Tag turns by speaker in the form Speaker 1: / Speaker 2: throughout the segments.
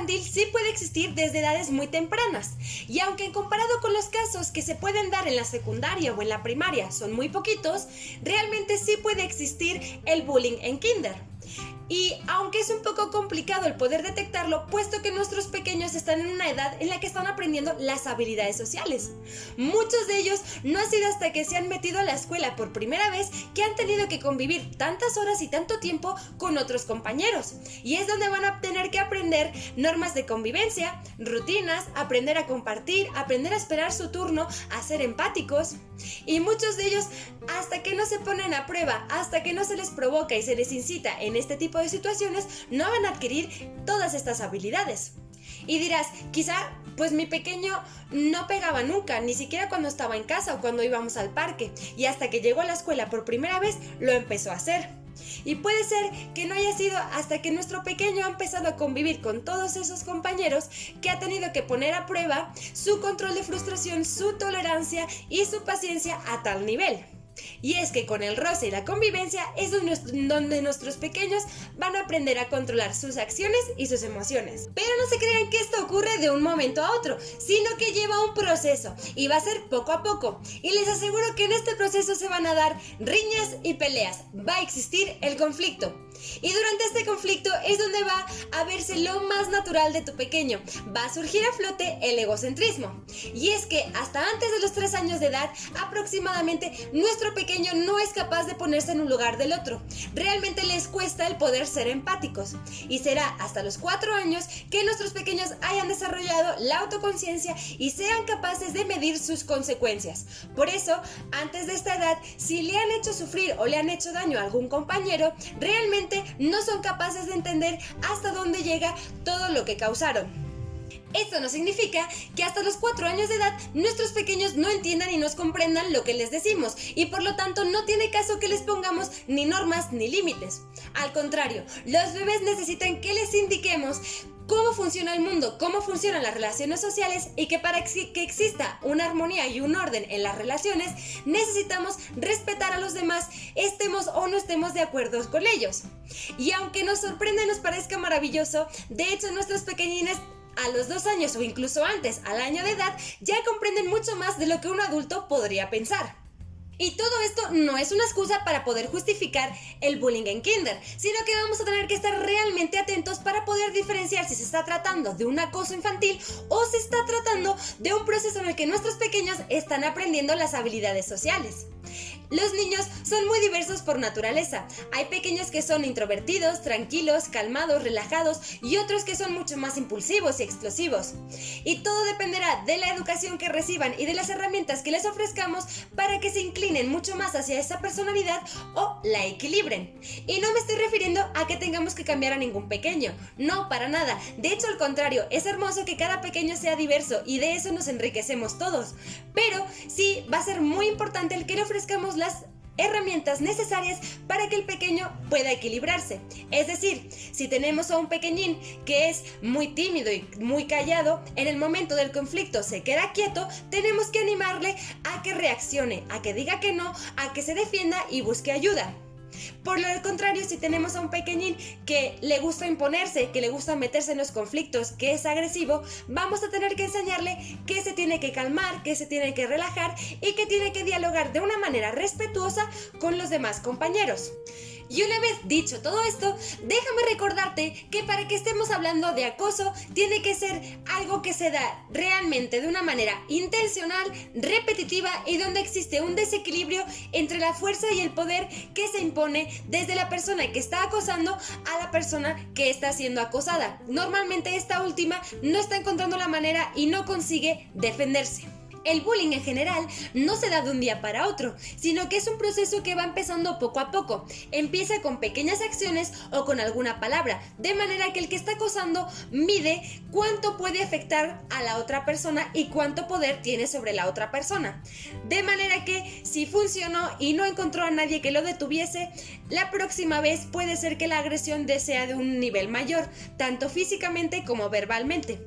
Speaker 1: infantil sí puede existir desde edades muy tempranas, y aunque comparado con los casos que se pueden dar en la secundaria o en la primaria son muy poquitos, realmente sí puede existir el bullying en kinder. Y aunque es un poco complicado el poder detectarlo, puesto que nuestros pequeños están en una edad en la que están aprendiendo las habilidades sociales. Muchos de ellos no ha sido hasta que se han metido a la escuela por primera vez que han tenido que convivir tantas horas y tanto tiempo con otros compañeros. Y es donde van a tener que aprender normas de convivencia, rutinas, aprender a compartir, aprender a esperar su turno, a ser empáticos. Y muchos de ellos, hasta que no se ponen a prueba, hasta que no se les provoca y se les incita en este tipo de situaciones, no van a adquirir todas estas habilidades. Y dirás, quizá pues mi pequeño no pegaba nunca, ni siquiera cuando estaba en casa o cuando íbamos al parque, y hasta que llegó a la escuela por primera vez lo empezó a hacer. Y puede ser que no haya sido hasta que nuestro pequeño ha empezado a convivir con todos esos compañeros que ha tenido que poner a prueba su control de frustración, su tolerancia y su paciencia a tal nivel. Y es que con el roce y la convivencia es donde nuestros pequeños van a aprender a controlar sus acciones y sus emociones. Pero no se crean que esto ocurre de un momento a otro, sino que lleva un proceso y va a ser poco a poco. Y les aseguro que en este proceso se van a dar riñas y peleas, va a existir el conflicto. Y durante este conflicto es donde va a verse lo más natural de tu pequeño. Va a surgir a flote el egocentrismo. Y es que hasta antes de los 3 años de edad, aproximadamente, nuestro pequeño no es capaz de ponerse en un lugar del otro. Realmente les cuesta el poder ser empáticos. Y será hasta los 4 años que nuestros pequeños hayan desarrollado la autoconciencia y sean capaces de medir sus consecuencias. Por eso, antes de esta edad, si le han hecho sufrir o le han hecho daño a algún compañero, realmente no son capaces de entender hasta dónde llega todo lo que causaron. Esto no significa que hasta los 4 años de edad nuestros pequeños no entiendan y nos comprendan lo que les decimos, y por lo tanto no tiene caso que les pongamos ni normas ni límites. Al contrario, los bebés necesitan que les indiquemos cómo funciona el mundo, cómo funcionan las relaciones sociales, y que para que exista una armonía y un orden en las relaciones necesitamos respetar a los demás, estemos o no estemos de acuerdo con ellos. Y aunque nos sorprenda y nos parezca maravilloso, de hecho nuestros pequeñines a los 2 años o incluso antes, al año de edad, ya comprenden mucho más de lo que un adulto podría pensar. Y todo esto no es una excusa para poder justificar el bullying en kinder, sino que vamos a tener que estar realmente atentos para poder diferenciar si se está tratando de un acoso infantil o se está tratando de un proceso en el que nuestros pequeños están aprendiendo las habilidades sociales. Los niños son muy diversos por naturaleza. Hay pequeños que son introvertidos, tranquilos, calmados, relajados, y otros que son mucho más impulsivos y explosivos. Y todo dependerá de la educación que reciban y de las herramientas que les ofrezcamos para que se inclinen mucho más hacia esa personalidad o la equilibren. Y no me estoy refiriendo a que tengamos que cambiar a ningún pequeño, no, para nada. De hecho, al contrario, es hermoso que cada pequeño sea diverso y de eso nos enriquecemos todos. Pero sí va a ser muy importante el que le ofrezcamos las herramientas necesarias para que el pequeño pueda equilibrarse. Es decir, si tenemos a un pequeñín que es muy tímido y muy callado, en el momento del conflicto se queda quieto, tenemos que animarle a que reaccione, a que diga que no, a que se defienda y busque ayuda. Por lo contrario, si tenemos a un pequeñín que le gusta imponerse, que le gusta meterse en los conflictos, que es agresivo, vamos a tener que enseñarle que se tiene que calmar, que se tiene que relajar y que tiene que dialogar de una manera respetuosa con los demás compañeros. Y una vez dicho todo esto, déjame recordarte que para que estemos hablando de acoso, tiene que ser algo que se da realmente de una manera intencional, repetitiva, y donde existe un desequilibrio entre la fuerza y el poder que se impone desde la persona que está acosando a la persona que está siendo acosada. Normalmente esta última no está encontrando la manera y no consigue defenderse. El bullying en general no se da de un día para otro, sino que es un proceso que va empezando poco a poco. Empieza con pequeñas acciones o con alguna palabra, de manera que el que está acosando mide cuánto puede afectar a la otra persona y cuánto poder tiene sobre la otra persona. De manera que si funcionó y no encontró a nadie que lo detuviese, la próxima vez puede ser que la agresión sea de un nivel mayor, tanto físicamente como verbalmente.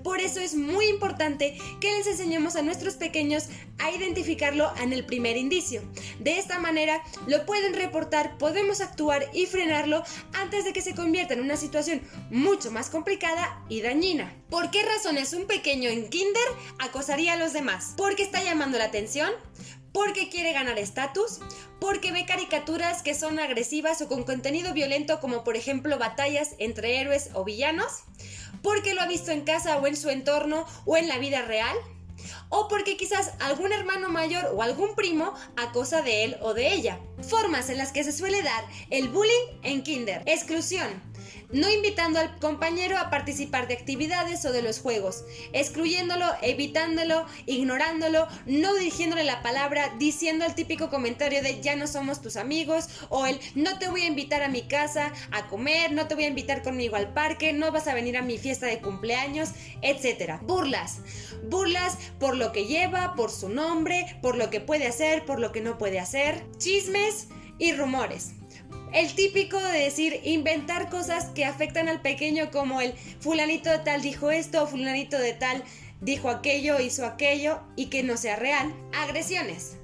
Speaker 1: Por eso es muy importante que les enseñemos a nuestros pequeños a identificarlo en el primer indicio. De esta manera lo pueden reportar, podemos actuar y frenarlo antes de que se convierta en una situación mucho más complicada y dañina. ¿Por qué razones un pequeño en kinder acosaría a los demás? ¿Porque está llamando la atención? ¿Porque quiere ganar estatus? ¿Porque ve caricaturas que son agresivas o con contenido violento, como por ejemplo batallas entre héroes o villanos? ¿Porque lo ha visto en casa o en su entorno o en la vida real? ¿O porque quizás algún hermano mayor o algún primo acosa de él o de ella? Formas en las que se suele dar el bullying en kinder. Exclusión. No invitando al compañero a participar de actividades o de los juegos, excluyéndolo, evitándolo, ignorándolo, no dirigiéndole la palabra, diciendo el típico comentario de ya no somos tus amigos, o el no te voy a invitar a mi casa a comer, no te voy a invitar conmigo al parque, no vas a venir a mi fiesta de cumpleaños, etc. Burlas por lo que lleva, por su nombre, por lo que puede hacer, por lo que no puede hacer, chismes y rumores. El típico de decir, inventar cosas que afectan al pequeño, como el fulanito de tal dijo esto, o fulanito de tal dijo aquello, hizo aquello, y que no sea real. Agresiones,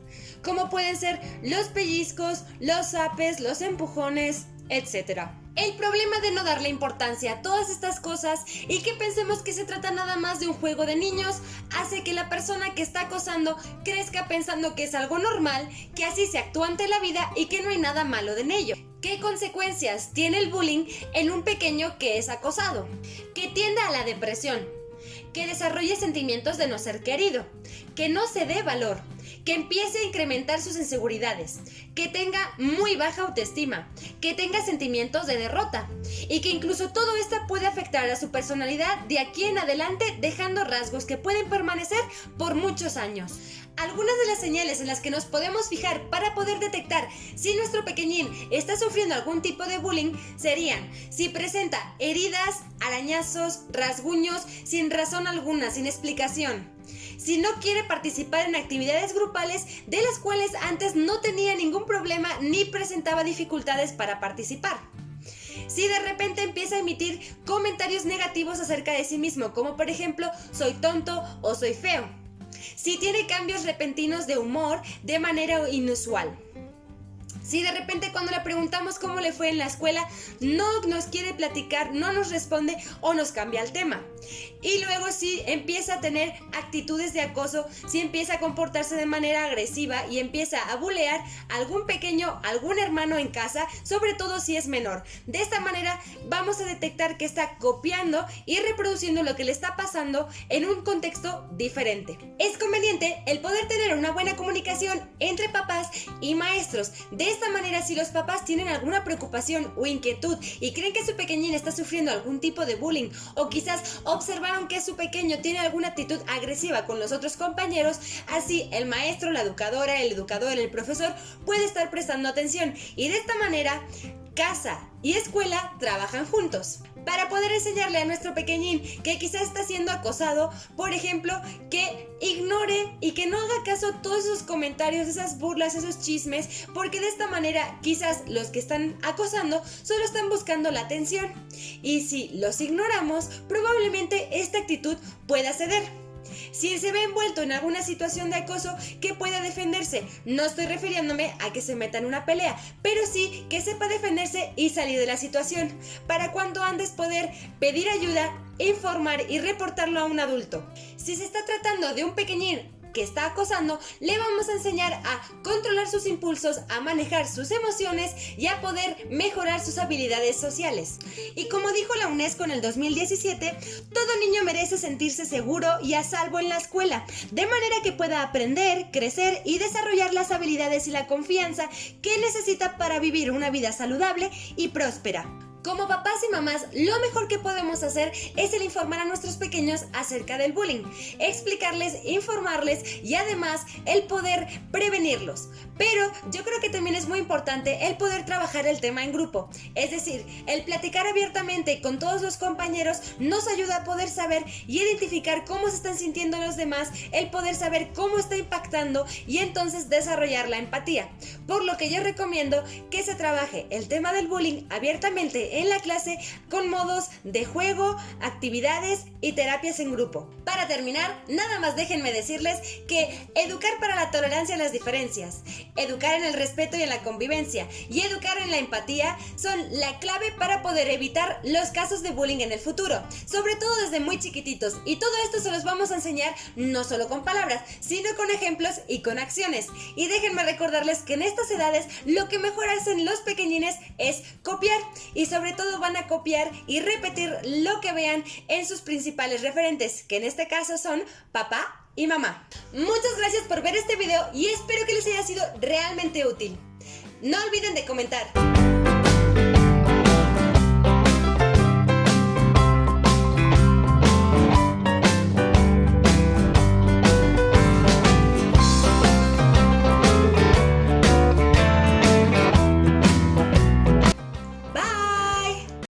Speaker 1: como pueden ser los pellizcos, los zapes, los empujones, etc. El problema de no darle importancia a todas estas cosas y que pensemos que se trata nada más de un juego de niños hace que la persona que está acosando crezca pensando que es algo normal, que así se actúa ante la vida y que no hay nada malo en ello. ¿Qué consecuencias tiene el bullying en un pequeño que es acosado? Que tienda a la depresión, que desarrolle sentimientos de no ser querido, que no se dé valor, que empiece a incrementar sus inseguridades, que tenga muy baja autoestima, que tenga sentimientos de derrota y que incluso todo esto puede afectar a su personalidad de aquí en adelante, dejando rasgos que pueden permanecer por muchos años. Algunas de las señales en las que nos podemos fijar para poder detectar si nuestro pequeñín está sufriendo algún tipo de bullying serían si presenta heridas, arañazos, rasguños sin razón alguna, sin explicación. Si no quiere participar en actividades grupales de las cuales antes no tenía ningún problema ni presentaba dificultades para participar. Si de repente empieza a emitir comentarios negativos acerca de sí mismo, como por ejemplo, soy tonto o soy feo. Si tiene cambios repentinos de humor de manera inusual. Si de repente cuando le preguntamos cómo le fue en la escuela, no nos quiere platicar, no nos responde o nos cambia el tema. Y luego si empieza a tener actitudes de acoso, si empieza a comportarse de manera agresiva y empieza a bulear a algún pequeño, algún hermano en casa, sobre todo si es menor. De esta manera vamos a detectar que está copiando y reproduciendo lo que le está pasando en un contexto diferente. Es conveniente el poder tener una buena comunicación entre papás y maestros. De esta manera, si los papás tienen alguna preocupación o inquietud y creen que su pequeñín está sufriendo algún tipo de bullying o quizás observaron que su pequeño tiene alguna actitud agresiva con los otros compañeros, así el maestro, la educadora, el educador, el profesor puede estar prestando atención y de esta manera casa y escuela trabajan juntos para poder enseñarle a nuestro pequeñín que quizás está siendo acosado, por ejemplo, que ignore y que no haga caso a todos esos comentarios, esas burlas, esos chismes, porque de esta manera quizás los que están acosando solo están buscando la atención y si los ignoramos probablemente esta actitud pueda ceder. Si se ve envuelto en alguna situación de acoso, que pueda defenderse. No estoy refiriéndome a que se meta en una pelea, pero sí que sepa defenderse y salir de la situación, para cuanto antes poder pedir ayuda, informar y reportarlo a un adulto. Si se está tratando de un pequeñín que está acosando, le vamos a enseñar a controlar sus impulsos, a manejar sus emociones y a poder mejorar sus habilidades sociales. Y como dijo la UNESCO en el 2017, todo niño merece sentirse seguro y a salvo en la escuela, de manera que pueda aprender, crecer y desarrollar las habilidades y la confianza que necesita para vivir una vida saludable y próspera. Como papás y mamás, lo mejor que podemos hacer es el informar a nuestros pequeños acerca del bullying, explicarles, informarles y además el poder prevenirlos. Pero yo creo que también es muy importante el poder trabajar el tema en grupo, es decir, el platicar abiertamente con todos los compañeros nos ayuda a poder saber y identificar cómo se están sintiendo los demás, el poder saber cómo está impactando y entonces desarrollar la empatía. Por lo que yo recomiendo que se trabaje el tema del bullying abiertamente en la clase con modos de juego, actividades y terapias en grupo. Para terminar, nada más déjenme decirles que educar para la tolerancia a las diferencias, educar en el respeto y en la convivencia y educar en la empatía son la clave para poder evitar los casos de bullying en el futuro, sobre todo desde muy chiquititos. Y todo esto se los vamos a enseñar no solo con palabras, sino con ejemplos y con acciones. Y déjenme recordarles que en estas edades lo que mejor hacen los pequeñines es copiar, y sobre todo van a copiar y repetir lo que vean en sus principales referentes, que en este caso son papá y mamá. Muchas gracias por ver este video y espero que les haya sido realmente útil. No olviden de comentar.